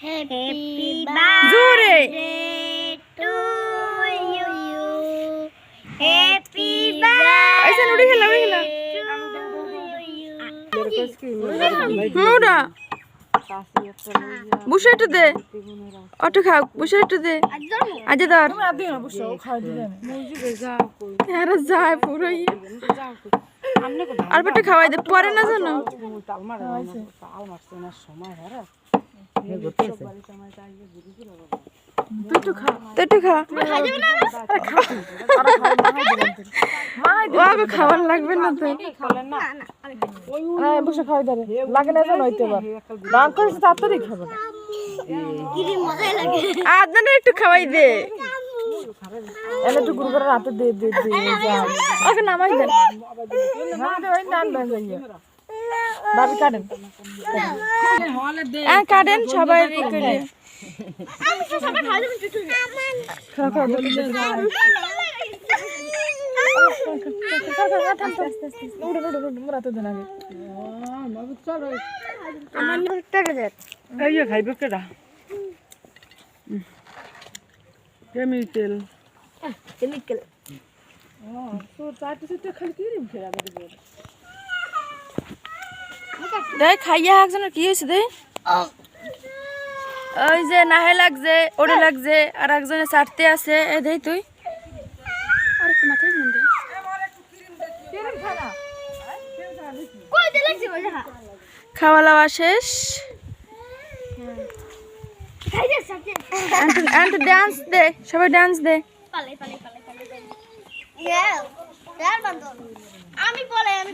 Happy birthday to you. Happy birthday. ऐसे नुड़ी हिला हिला मुड़ा বুসে একটু দে অটো খাও বুসে একটু দে আজ ধর আরে যায় পুরো আর পেটে খাওয়াই দে পরে না জানো তুই একটু খা আগে খাবার লাগবে না তো বসে খাওয়াই দে লাগে না জানো হইতে পার রাগ করিস তাড়াতাড়ি খাবে না আদনা একটু খাওয়াই দে এনে একটু গুড় করে রাতে দে দে দে ওকে নামাই দে নামাই ওই নান বাজাইয়া বাবি কাটেন কাটেন সবাই করে আমি তো সবাই খাওয়া দেব টুটু খা খা বলি দে রাতে দেন আগে আমার মুখটা দে এই খাইবে কেডা কেমিক্যাল কেমিক্যাল তো চারটে চারটে খালি কি রিম খেলা দেখ খাইয়া একজনের কি হয়েছে দে ওই যে নাহে লাগছে ওরে লাগছে আর একজনে চাটতে আছে এ দেই তুই আর কি মাথায় মুন্ডে কই দে লাগছে ওই দেখা খাওয়া দাওয়া শেষ খাই দে সাথে এন্ড ডান্স দে সবাই ডান্স দে পালে ইয়া यार বন্ধ আমি বলে আমি